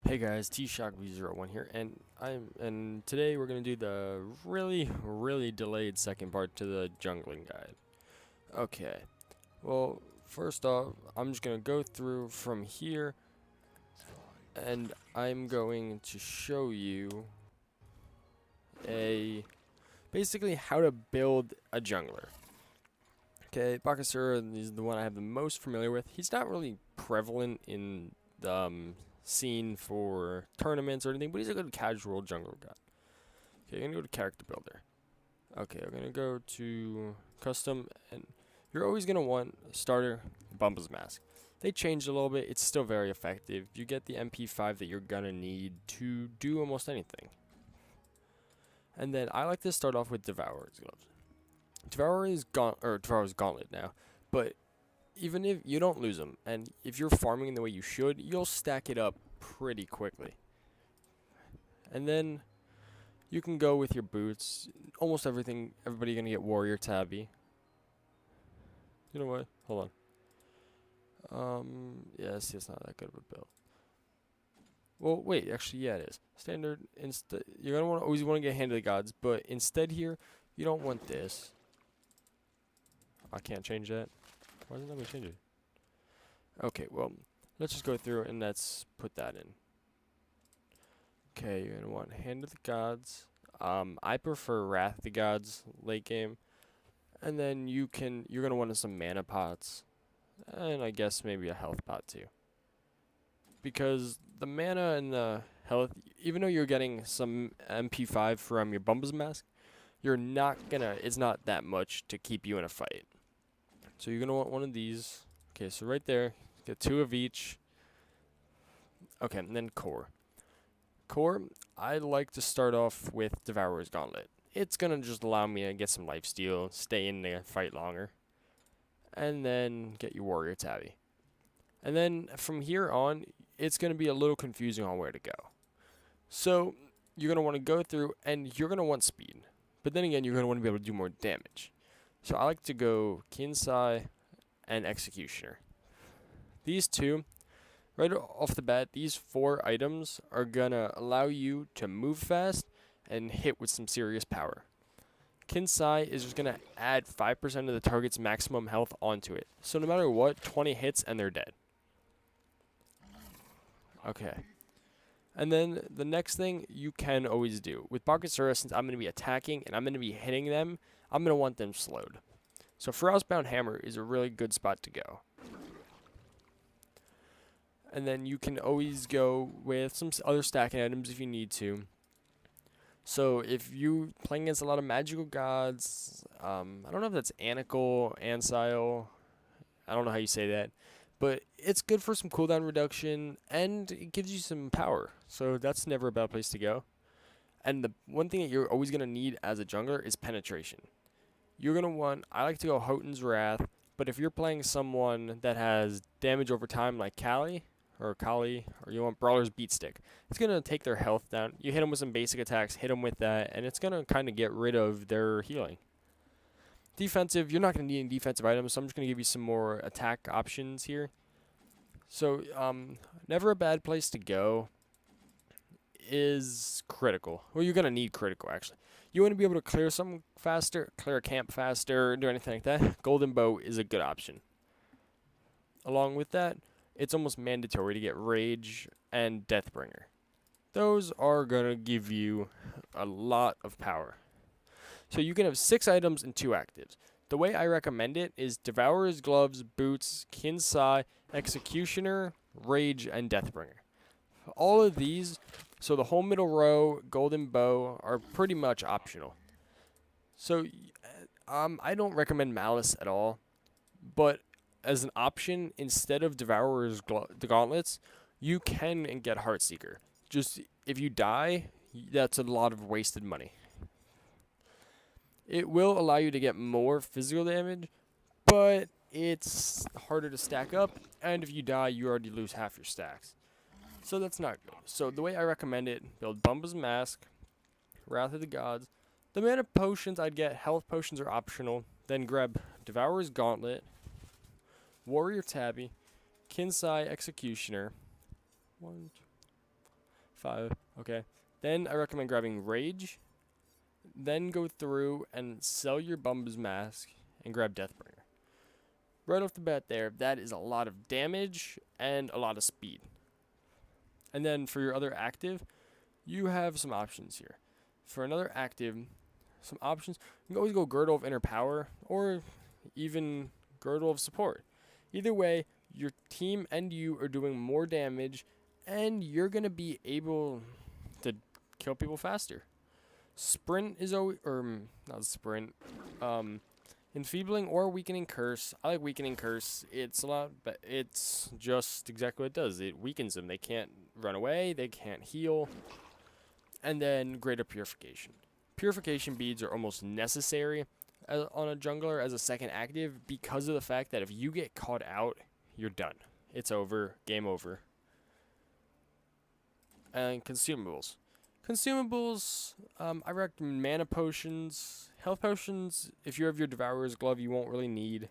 Hey guys, TShockV01 here, and today we're gonna do the really delayed second part to the jungling guide. Okay, well first off, I'm just gonna go through from here, and I'm going to show you basically how to build a jungler. Okay, Bakasura is the one I have the most familiar with. He's not really prevalent in the scene for tournaments or anything, but he's a good casual jungle guy. Okay, I'm gonna go to character builder. Okay, I'm gonna go to custom, and you're always gonna want starter Bumble's Mask. They changed a little bit. It's still very effective. You get the MP5 that you're gonna need to do almost anything. And then I like to start off with Devourer's Gloves. Devourer's Gauntlet now, but even if you don't lose them, and if you're farming the way you should, you'll stack it up pretty quickly. And then you can go with your boots. Almost everybody gonna get Warrior Tabby. You know what? Hold on. Yeah, see, it's not that good of a build. Well, wait, actually, yeah, it is. Standard, you're gonna always want to get Hand of the Gods, but instead here, you don't want this. I can't change that. Why doesn't let me change it? Okay, well, let's just go through and let's put that in. Okay, you're gonna want Hand of the Gods. I prefer Wrath of the Gods late game, and then you're gonna want some mana pots, and I guess maybe a health pot too. Because the mana and the health, even though you're getting some MP5 from your Bumble's Mask, it's not that much to keep you in a fight. So you're gonna want one of these. Okay, so right there, get 2 of each. Okay, and then core. Core, I like to start off with Devourer's Gauntlet. It's gonna just allow me to get some lifesteal, stay in the fight longer, and then get your Warrior Tabby. And then from here on, it's gonna be a little confusing on where to go. So you're gonna want to go through, and you're gonna want speed, but then again, you're gonna want to be able to do more damage. So I like to go Kinsai and Executioner. These two, right off the bat, these 4 items are gonna allow you to move fast and hit with some serious power. Kinsai is just gonna add 5% of the target's maximum health onto it. So no matter what, 20 hits and they're dead. Okay. And then the next thing you can always do with Bakasura, since I'm gonna be attacking and I'm gonna be hitting them, I'm gonna want them slowed. So Frostbound Hammer is a really good spot to go. And then you can always go with some other stacking items if you need to. So if you playing against a lot of magical gods, I don't know if that's Anacle, Ansile, I don't know how you say that, but it's good for some cooldown reduction and it gives you some power. So that's never a bad place to go. And the one thing that you're always going to need as a jungler is penetration. You're going to want, I like to go Hotun's Wrath, but if you're playing someone that has damage over time like Kali, or you want Brawler's Beat Stick, it's going to take their health down. You hit them with some basic attacks, hit them with that, and it's going to kind of get rid of their healing. Defensive, you're not going to need any defensive items, so I'm just going to give you some more attack options here. So, never a bad place to go is critical. Well, you're going to need critical, actually. You want to be able to clear something faster, clear a camp faster, do anything like that. Golden Bow is a good option. Along with that, it's almost mandatory to get Rage and Deathbringer. Those are going to give you a lot of power. So you can have 6 items and 2 actives. The way I recommend it is Devourer's Gloves, Boots, Kinsai, Executioner, Rage, and Deathbringer. All of these, so the whole middle row, Golden Bow, are pretty much optional. So I don't recommend Malice at all, but as an option, instead of Devourer's Gauntlets, you can get Heartseeker. Just, if you die, that's a lot of wasted money. It will allow you to get more physical damage, but it's harder to stack up, and if you die, you already lose half your stacks. So that's not good. So the way I recommend it, build Bumble's Mask, Wrath of the Gods. The mana potions I'd get, health potions are optional. Then grab Devourer's Gauntlet, Warrior Tabby, Kinsai Executioner. 1, 2. 5. Okay. Then I recommend grabbing Rage. Then go through and sell your Bum's Mask and grab Deathbringer. Right off the bat there, that is a lot of damage and a lot of speed. And then for your other active, you have some options here. For another active, some options, you can always go Girdle of Inner Power or even Girdle of Support. Either way, your team and you are doing more damage and you're going to be able to kill people faster. Sprint is always, or not sprint, enfeebling or weakening curse. I like weakening curse. It's a lot, but it's just exactly what it does. It weakens them. They can't run away. They can't heal. And then greater purification. Purification beads are almost necessary on a jungler as a second active because of the fact that if you get caught out, you're done. It's over. Game over. And consumables. Consumables, I recommend mana potions. Health potions, if you have your Devourer's Glove, you won't really need.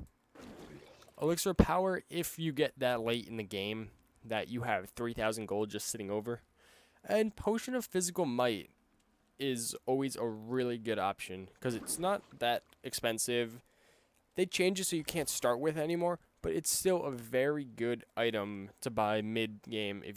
Elixir of Power, if you get that late in the game, that you have 3,000 gold just sitting over. And Potion of Physical Might is always a really good option, because it's not that expensive. They change it so you can't start with anymore, but it's still a very good item to buy mid-game if